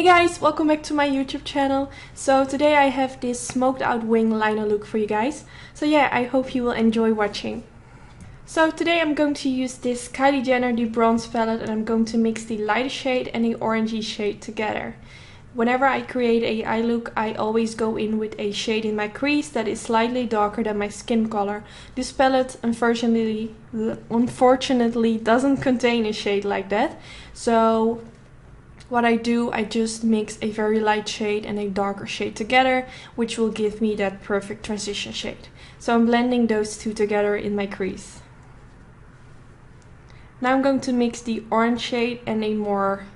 Hey guys, welcome back to my YouTube channel. So today I have this smoked out wing liner look for you guys. So yeah, I hope you will enjoy watching. So today I'm going to use this Kylie Jenner the bronze palette and I'm going to mix the lighter shade and the orangey shade together. Whenever I create a eye look, I always go in with a shade in my crease that is slightly darker than my skin color. This palette unfortunately doesn't contain a shade like that. So what I do, I just mix a very light shade and a darker shade together, which will give me that perfect transition shade. So I'm blending those two together in my crease. Now I'm going to mix the orange shade and a more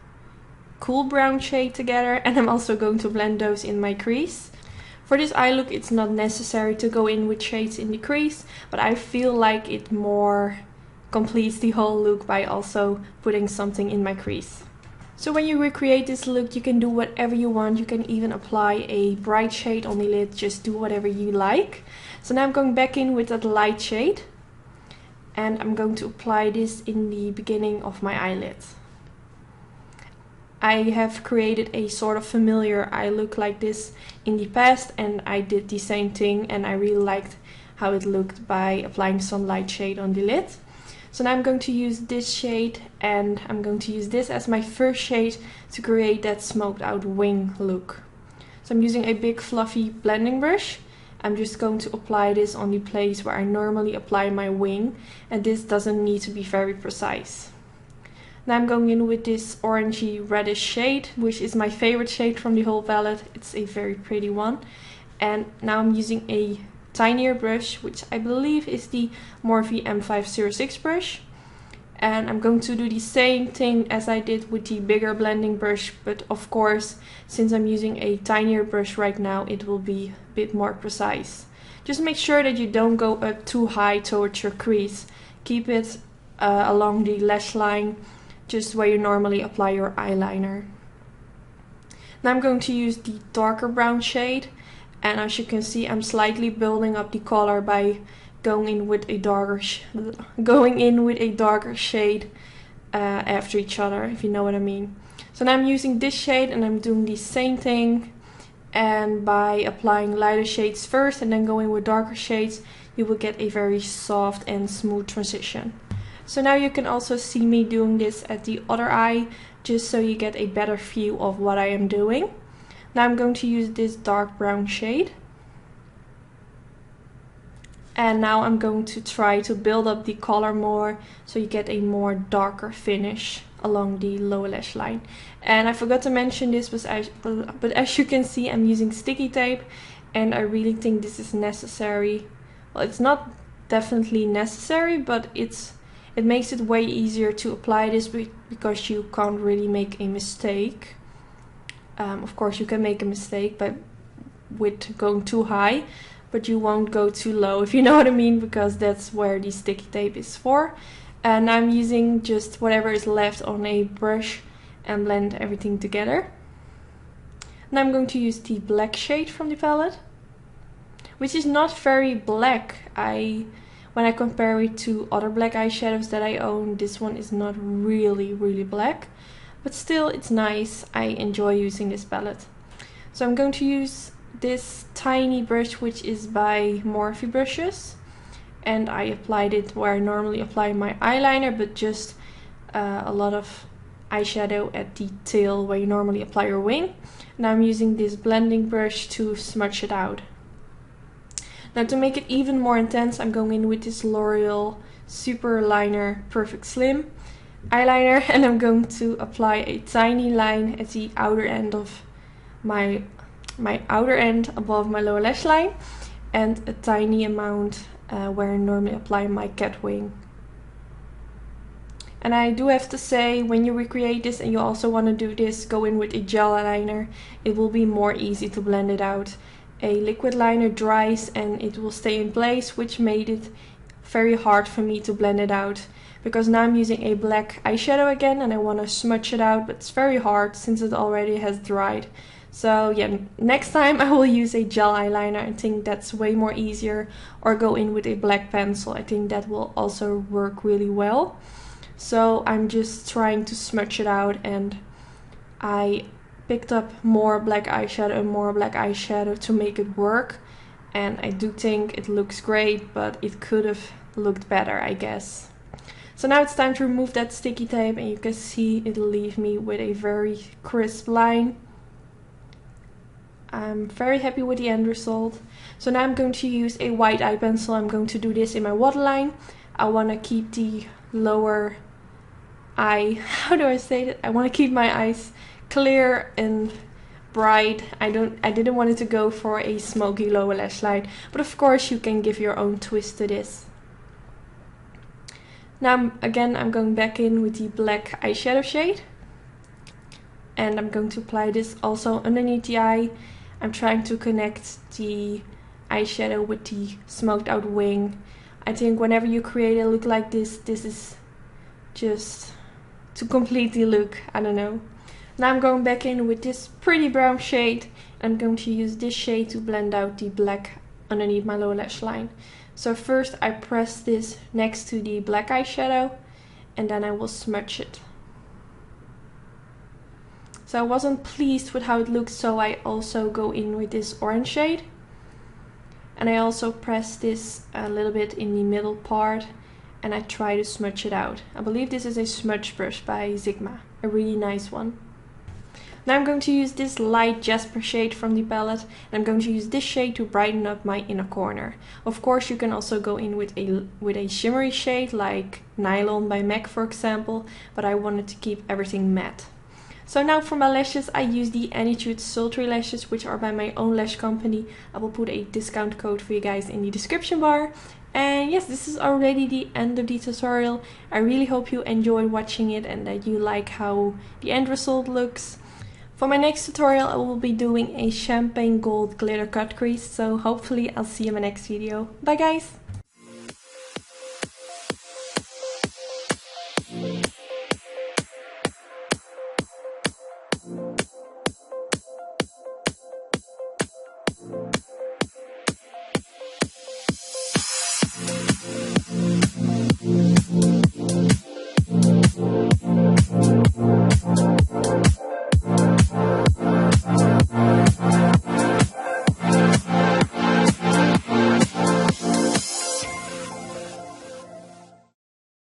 cool brown shade together, and I'm also going to blend those in my crease. For this eye look, it's not necessary to go in with shades in the crease, but I feel like it more completes the whole look by also putting something in my crease. So when you recreate this look, you can do whatever you want. You can even apply a bright shade on the lid, just do whatever you like. So now I'm going back in with that light shade and I'm going to apply this in the beginning of my eyelid. I have created a sort of familiar eye look like this in the past and I did the same thing and I really liked how it looked by applying some light shade on the lid. So now I'm going to use this shade and I'm going to use this as my first shade to create that smoked out wing look. So I'm using a big fluffy blending brush. I'm just going to apply this on the place where I normally apply my wing, and this doesn't need to be very precise. Now I'm going in with this orangey reddish shade, which is my favorite shade from the whole palette. It's a very pretty one. And now I'm using a tinier brush, which I believe is the Morphe M506 brush, and I'm going to do the same thing as I did with the bigger blending brush, but of course since I'm using a tinier brush right now it will be a bit more precise. Just make sure that you don't go up too high towards your crease. Keep it along the lash line, just where you normally apply your eyeliner. Now I'm going to use the darker brown shade. And as you can see, I'm slightly building up the color by going in with a darker shade after each other, if you know what I mean. So now I'm using this shade and I'm doing the same thing. And by applying lighter shades first and then going with darker shades, you will get a very soft and smooth transition. So now you can also see me doing this at the other eye, just so you get a better view of what I am doing. Now I'm going to use this dark brown shade. And now I'm going to try to build up the color more so you get a more darker finish along the lower lash line. And I forgot to mention this, but as you can see, I'm using sticky tape and I really think this is necessary. Well, it's not definitely necessary, but it makes it way easier to apply this because you can't really make a mistake. Of course you can make a mistake with going too high, but you won't go too low, if you know what I mean, because that's where the sticky tape is for. And I'm using just whatever is left on a brush and blend everything together. Now I'm going to use the black shade from the palette, which is not very black. When I compare it to other black eyeshadows that I own, this one is not really black. But still, it's nice. I enjoy using this palette. So I'm going to use this tiny brush, which is by Morphe brushes. And I applied it where I normally apply my eyeliner, but just a lot of eyeshadow at the tail where you normally apply your wing. Now I'm using this blending brush to smudge it out. Now to make it even more intense, I'm going in with this L'Oreal Super Liner Perfect Slim eyeliner, and I'm going to apply a tiny line at the outer end of my outer end above my lower lash line, and a tiny amount where I normally apply my cat wing. And I do have to say, when you recreate this and you also want to do this, go in with a gel eyeliner. It will be more easy to blend it out. A liquid liner dries and it will stay in place, which made it very hard for me to blend it out. Because now I'm using a black eyeshadow again and I want to smudge it out, but it's very hard since it already has dried. So yeah, next time I will use a gel eyeliner. I think that's way more easier, or go in with a black pencil. I think that will also work really well. So I'm just trying to smudge it out, and I picked up more black eyeshadow and more black eyeshadow to make it work. And I do think it looks great, but it could have looked better, I guess. So now it's time to remove that sticky tape, and you can see it'll leave me with a very crisp line. I'm very happy with the end result. So now I'm going to use a white eye pencil. I'm going to do this in my waterline. I want to keep the lower eye, how do I say it? I want to keep my eyes clear and bright. I didn't want it to go for a smoky lower lash line, but of course you can give your own twist to this. Now again, I'm going back in with the black eyeshadow shade, and I'm going to apply this also underneath the eye. I'm trying to connect the eyeshadow with the smoked out wing. I think whenever you create a look like this, this is just to complete the look, I don't know. Now I'm going back in with this pretty brown shade. I'm going to use this shade to blend out the black underneath my lower lash line. So first I press this next to the black eyeshadow, and then I will smudge it. So I wasn't pleased with how it looked, so I also go in with this orange shade. And I also press this a little bit in the middle part, and I try to smudge it out. I believe this is a smudge brush by Sigma, a really nice one. Now I'm going to use this light Jasper shade from the palette, and I'm going to use this shade to brighten up my inner corner. Of course you can also go in with a shimmery shade like Nylon by MAC, for example, but I wanted to keep everything matte. So now for my lashes, I use the Anytude Sultry lashes, which are by my own lash company. I will put a discount code for you guys in the description bar. And yes, this is already the end of the tutorial. I really hope you enjoyed watching it and that you like how the end result looks. For my next tutorial, I will be doing a champagne gold glitter cut crease, so hopefully I'll see you in my next video. Bye guys!